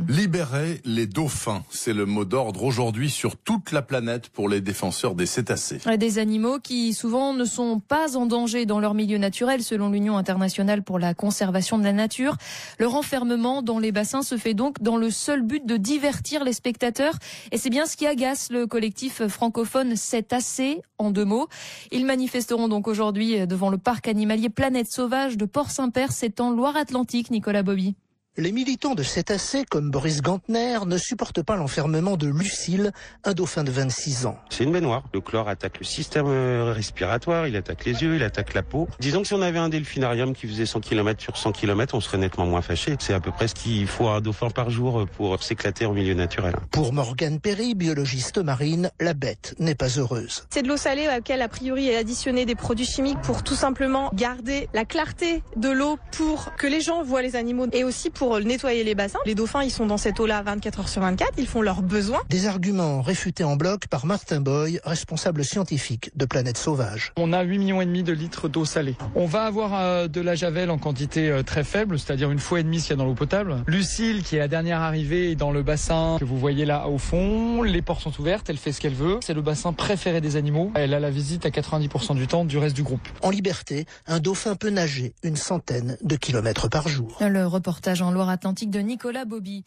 Libérer les dauphins, c'est le mot d'ordre aujourd'hui sur toute la planète pour les défenseurs des cétacés. Des animaux qui souvent ne sont pas en danger dans leur milieu naturel selon l'Union internationale pour la conservation de la nature. Leur enfermement dans les bassins se fait donc dans le seul but de divertir les spectateurs. Et c'est bien ce qui agace le collectif francophone Cétacés, en 2 mots. Ils manifesteront donc aujourd'hui devant le parc animalier Planète Sauvage de Port-Saint-Père, c'est en Loire-Atlantique, Nicolas Bobby. Les militants de Cétacés, comme Boris Gantner, ne supportent pas l'enfermement de Lucille, un dauphin de 26 ans. C'est une baignoire. Le chlore attaque le système respiratoire, il attaque les yeux, il attaque la peau. Disons que si on avait un delphinarium qui faisait 100 km sur 100 km, on serait nettement moins fâché. C'est à peu près ce qu'il faut à un dauphin par jour pour s'éclater en milieu naturel. Pour Morgane Perry, biologiste marine, la bête n'est pas heureuse. C'est de l'eau salée à laquelle, a priori, est additionné des produits chimiques pour tout simplement garder la clarté de l'eau pour que les gens voient les animaux et aussi pour nettoyer les bassins. Les dauphins, ils sont dans cette eau-là 24 heures sur 24, ils font leurs besoins. Des arguments réfutés en bloc par Martin Boy, responsable scientifique de Planète Sauvage. On a 8,5 millions de litres d'eau salée. On va avoir de la javel en quantité très faible, c'est-à-dire 1,5 fois qu'il y a dans l'eau potable. Lucille, qui est la dernière arrivée, est dans le bassin que vous voyez là au fond. Les portes sont ouvertes, elle fait ce qu'elle veut. C'est le bassin préféré des animaux. Elle a la visite à 90% du temps du reste du groupe. En liberté, un dauphin peut nager 100 kilomètres par jour. Le reportage en Loire-Atlantique de Nicolas Bobby.